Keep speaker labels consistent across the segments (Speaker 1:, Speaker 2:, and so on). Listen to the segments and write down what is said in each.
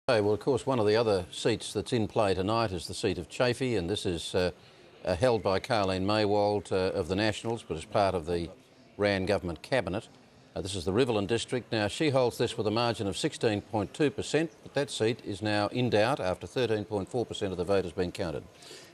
Speaker 1: Well, of course, one of the other seats that's in play tonight is the seat of Chaffey, and this is held by Karleen Maywald of the Nationals, but as part of the Rand government cabinet. This is the Riverland district. Now, she holds this with a margin of 16.2%, but that seat is now in doubt after 13.4% of the vote has been counted.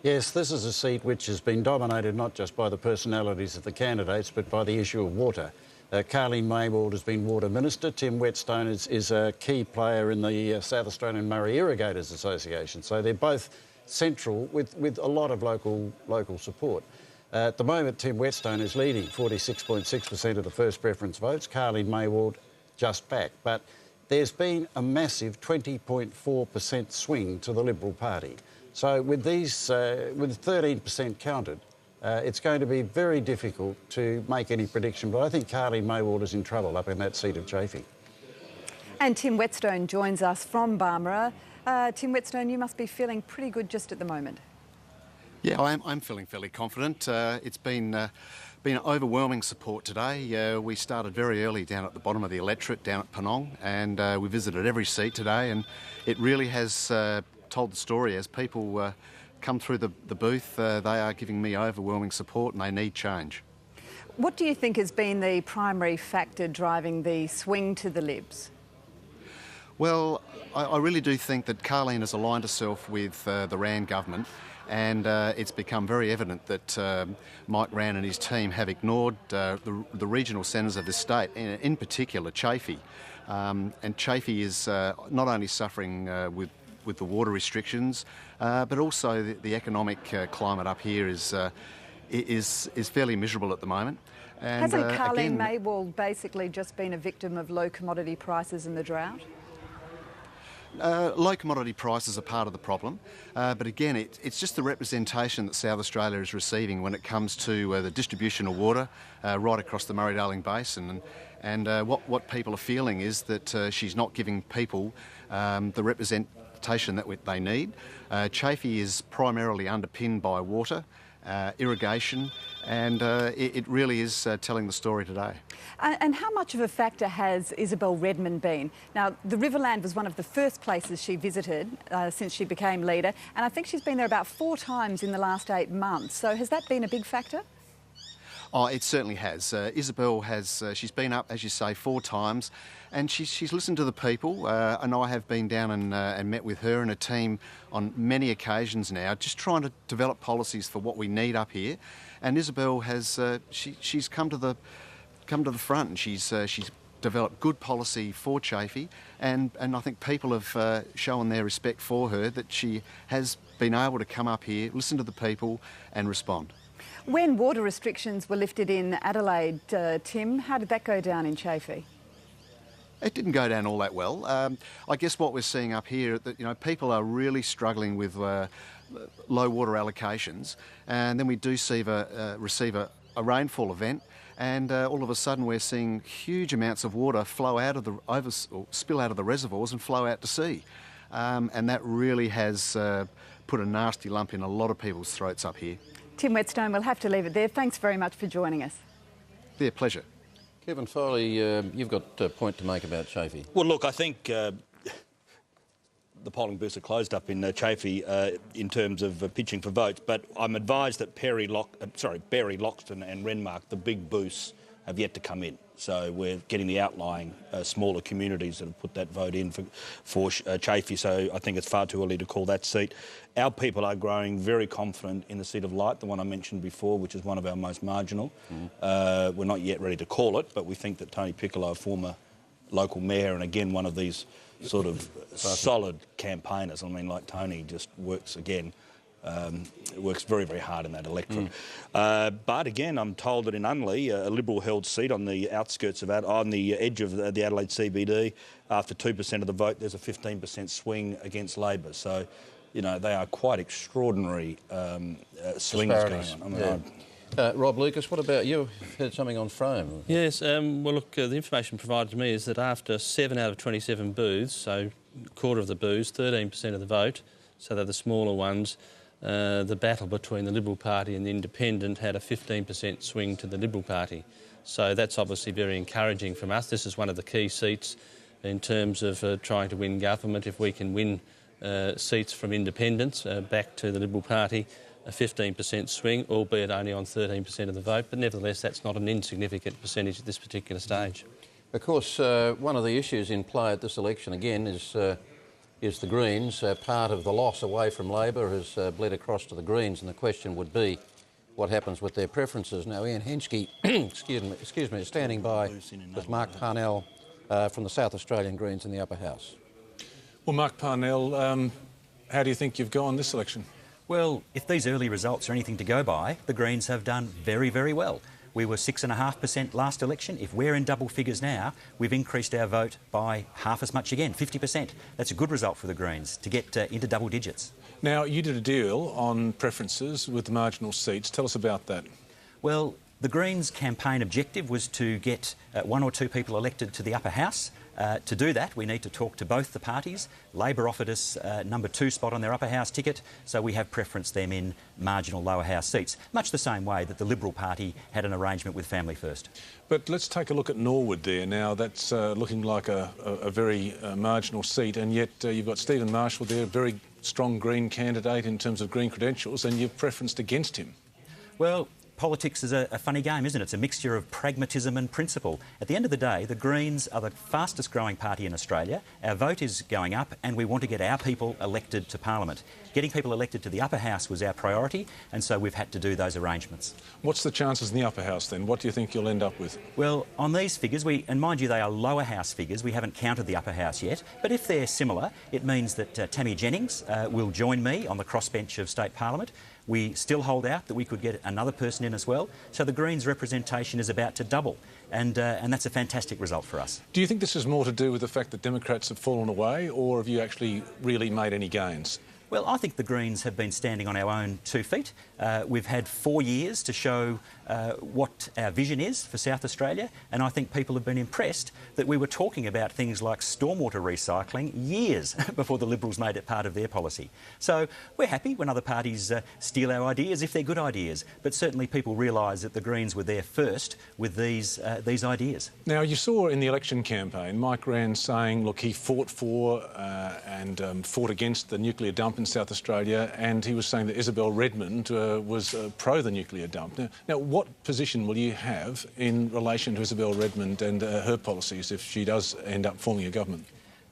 Speaker 2: Yes, this is a seat which has been dominated not just by the personalities of the candidates, but by the issue of water. Karleen Maywald has been Water Minister. Tim Whetstone is a key player in the South Australian Murray Irrigators Association. So they're both central with a lot of local support. At the moment, Tim Whetstone is leading 46.6% of the first preference votes. Karleen Maywald just back. But there's been a massive 20.4% swing to the Liberal Party. So with these, with 13% counted, it's going to be very difficult to make any prediction, but I think Karleen Maywald is in trouble up in that seat of Chaffey.
Speaker 3: And Tim Whetstone joins us from Barmera. Tim Whetstone, you must be feeling pretty good just at the moment.
Speaker 4: Yeah, I'm feeling fairly confident. It's been overwhelming support today. We started very early down at the bottom of the electorate, down at Penong, and we visited every seat today, and it really has told the story as people come through the booth. They are giving me overwhelming support and they need change.
Speaker 3: What do you think has been the primary factor driving the swing to the Libs?
Speaker 4: Well, I really do think that Karleen has aligned herself with the Rand government, and it's become very evident that Mike Rand and his team have ignored the regional centres of the state, in particular Chaffey. And Chaffey is not only suffering with the water restrictions, but also the economic climate up here is fairly miserable at the moment. And,
Speaker 3: hasn't Karleen Maywald basically just been a victim of low commodity prices and the drought?
Speaker 4: Low commodity prices are part of the problem, but again, it's just the representation that South Australia is receiving when it comes to the distribution of water right across the Murray-Darling Basin. And what people are feeling is that she's not giving people the representation that they need. Chaffey is primarily underpinned by water, irrigation, and it really is telling the story today.
Speaker 3: And how much of a factor has Isabel Redmond been? Now, the Riverland was one of the first places she visited since she became leader, and I think she's been there about 4 times in the last 8 months. So has that been a big factor?
Speaker 4: Oh, it certainly has. Isabel has, she's been up, as you say, 4 times, and she's listened to the people, and I have been down and met with her and a team on many occasions now, just trying to develop policies for what we need up here. And Isabel has, she's come to the front, and she's developed good policy for Chaffey, and I think people have shown their respect for her, that she has been able to come up here, listen to the people and respond.
Speaker 3: When water restrictions were lifted in Adelaide, Tim, how did that go down in Chaffey?
Speaker 4: It didn't go down all that well. I guess what we're seeing up here, that people are really struggling with low water allocations, and then we do receive a rainfall event, and all of a sudden we're seeing huge amounts of water flow out of spill out of the reservoirs and flow out to sea, and that really has put a nasty lump in a lot of people's throats up here.
Speaker 3: Tim Whetstone, we'll have to leave it there. Thanks very much for joining us.
Speaker 4: Yeah, pleasure.
Speaker 1: Kevin Foley, you've got a point to make about Chaffey.
Speaker 5: Well, look, I think the polling booths are closed up in Chaffey in terms of pitching for votes, but I'm advised that Berry, Loxton and Renmark, the big booths, have yet to come in. So we're getting the outlying smaller communities that have put that vote in for Chaffey, so I think it's far too early to call that seat. Our people are growing very confident in the seat of Light, the one I mentioned before, which is one of our most marginal. We're not yet ready to call it, but we think that Tony Piccolo, former local mayor, and again one of these sort of solid campaigners, I mean, like Tony just works again. Works very, very hard in that electorate. But again, I'm told that in Unley, a Liberal-held seat on the outskirts of on the edge of the Adelaide CBD, after 2% of the vote, there's a 15% swing against Labor. So, you know, they are quite extraordinary swings going on. I mean,
Speaker 1: yeah. Rob Lucas, what about you? You've heard something on Frome.
Speaker 6: Yes, well, look, the information provided to me is that after 7 out of 27 booths, so a quarter of the booths, 13% of the vote, so they're the smaller ones, the battle between the Liberal Party and the Independent had a 15% swing to the Liberal Party. So that's obviously very encouraging from us. This is one of the key seats in terms of trying to win government. If we can win seats from independents back to the Liberal Party, a 15% swing, albeit only on 13% of the vote, but nevertheless that's not an insignificant percentage at this particular stage.
Speaker 1: Of course, one of the issues in play at this election again is the Greens. Part of the loss away from Labor has bled across to the Greens, and the question would be what happens with their preferences. Now, Ian Henschke, excuse me, is standing by with Mark Parnell from the South Australian Greens in the Upper House.
Speaker 7: Well, Mark Parnell, how do you think you've gone this election?
Speaker 8: Well, if these early results are anything to go by, the Greens have done very, very well. We were 6.5% last election. If we're in double figures now, we've increased our vote by half as much again, 50%. That's a good result for the Greens to get into double digits.
Speaker 7: Now, you did a deal on preferences with the marginal seats. Tell us about that.
Speaker 8: Well, the Greens' campaign objective was to get 1 or 2 people elected to the Upper House. To do that, we need to talk to both the parties. Labor offered us number 2 spot on their Upper House ticket, so we have preferenced them in marginal Lower House seats, much the same way that the Liberal Party had an arrangement with Family First.
Speaker 7: But let's take a look at Norwood there now. That's looking like a very marginal seat, and yet you've got Stephen Marshall there, a very strong Green candidate in terms of Green credentials, and you've preferenced against him.
Speaker 8: Well, politics is a funny game, isn't it? It's a mixture of pragmatism and principle. At the end of the day, the Greens are the fastest growing party in Australia. Our vote is going up and we want to get our people elected to Parliament. Getting people elected to the Upper House was our priority, and so we've had to do those arrangements. What's the chances in the Upper House then? What do you think you'll end up with? Well, on these figures, and mind you, they are Lower House figures. We haven't counted the Upper House yet, but if they're similar, it means that Tammy Jennings will join me on the crossbench of State Parliament. We still hold out that we could get another person in as well. So the Greens' representation is about to double, and that's a fantastic result for us. Do you think this is more to do with the fact that Democrats have fallen away, or have you actually really made any gains? Well, I think the Greens have been standing on our own 2 feet. We've had 4 years to show what our vision is for South Australia, and I think people have been impressed that we were talking about things like stormwater recycling years before the Liberals made it part of their policy. So we're happy when other parties steal our ideas if they're good ideas, but certainly people realise that the Greens were there first with these ideas. Now, you saw in the election campaign Mike Rann saying, look, he fought for and fought against the nuclear dump in South Australia, and he was saying that Isabel Redmond was pro the nuclear dump. Now, what position will you have in relation to Isabel Redmond and her policies if she does end up forming a government?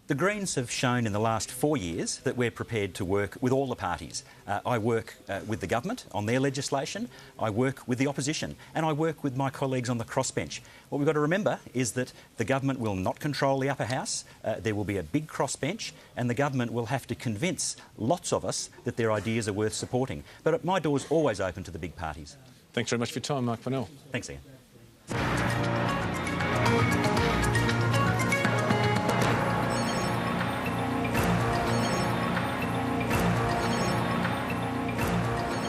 Speaker 8: The Greens have shown in the last 4 years that we're prepared to work with all the parties. I work with the government on their legislation, I work with the opposition, and I work with my colleagues on the crossbench. What we've got to remember is that the government will not control the Upper House. There will be a big crossbench, and the government will have to convince lots of us that their ideas are worth supporting. But my door's always open to the big parties. Thanks very much for your time, Mark Parnell. Thanks, Ian.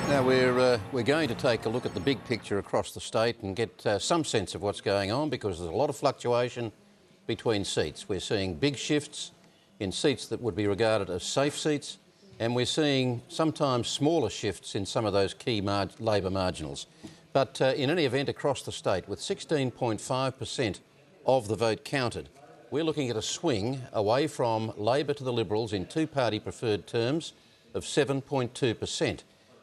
Speaker 1: Now we're going to take a look at the big picture across the state and get some sense of what's going on, because there's a lot of fluctuation between seats. We're seeing big shifts in seats that would be regarded as safe seats, and we're seeing sometimes smaller shifts in some of those key Labor marginals. But in any event, across the state, with 16.5% of the vote counted, we're looking at a swing away from Labor to the Liberals in 2-party preferred terms of 7.2%.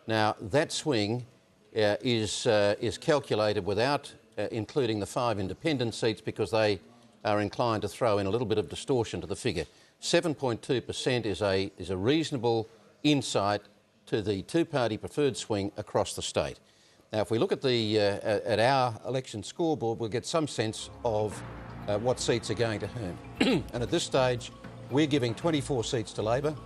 Speaker 1: Now, that swing is calculated without including the 5 independent seats, because they are inclined to throw in a little bit of distortion to the figure. 7.2% is a reasonable insight to the 2-party preferred swing across the state. Now, if we look at at our election scoreboard, we'll get some sense of what seats are going to whom. And at this stage, we're giving 24 seats to Labor,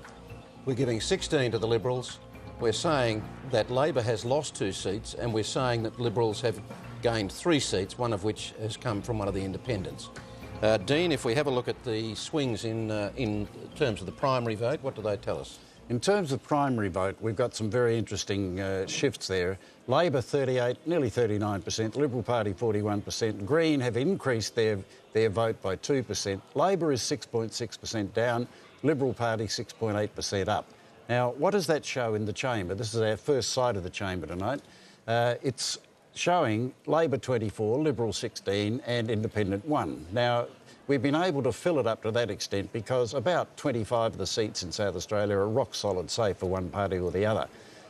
Speaker 1: we're giving 16 to the Liberals. We're saying that Labor has lost 2 seats, and we're saying that Liberals have gained 3 seats, one of which has come from one of the independents. Dean, if we have a look at the swings in terms of the primary vote, what do they tell us?
Speaker 2: In terms of primary vote, we've got some very interesting shifts there. Labor 38, nearly 39%, Liberal Party 41%, Green have increased their vote by 2%. Labor is 6.6% down, Liberal Party 6.8% up. Now, what does that show in the chamber? This is our first sight of the chamber tonight. It's showing Labor 24, Liberal 16 and Independent 1. Now, we've been able to fill it up to that extent because about 25 of the seats in South Australia are rock solid safe for one party or the other.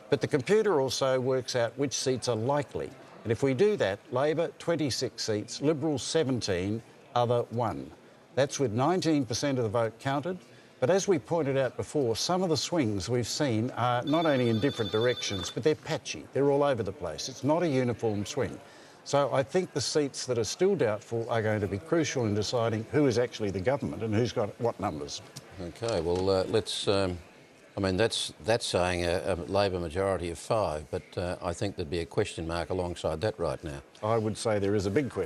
Speaker 2: But the computer also works out which seats are likely. And if we do that, Labor 26 seats, Liberals 17, other 1. That's with 19% of the vote counted. But as we pointed out before, some of the swings we've seen are not only in different directions, but they're patchy. They're all over the place. It's not a uniform swing. So I think the seats that are still doubtful are going to be crucial in deciding who is actually the government and who's got what numbers.
Speaker 1: OK, well, let's... I mean, that's saying a Labor majority of 5, but I think there'd be a question mark alongside that right now.
Speaker 2: I would say there is a big question.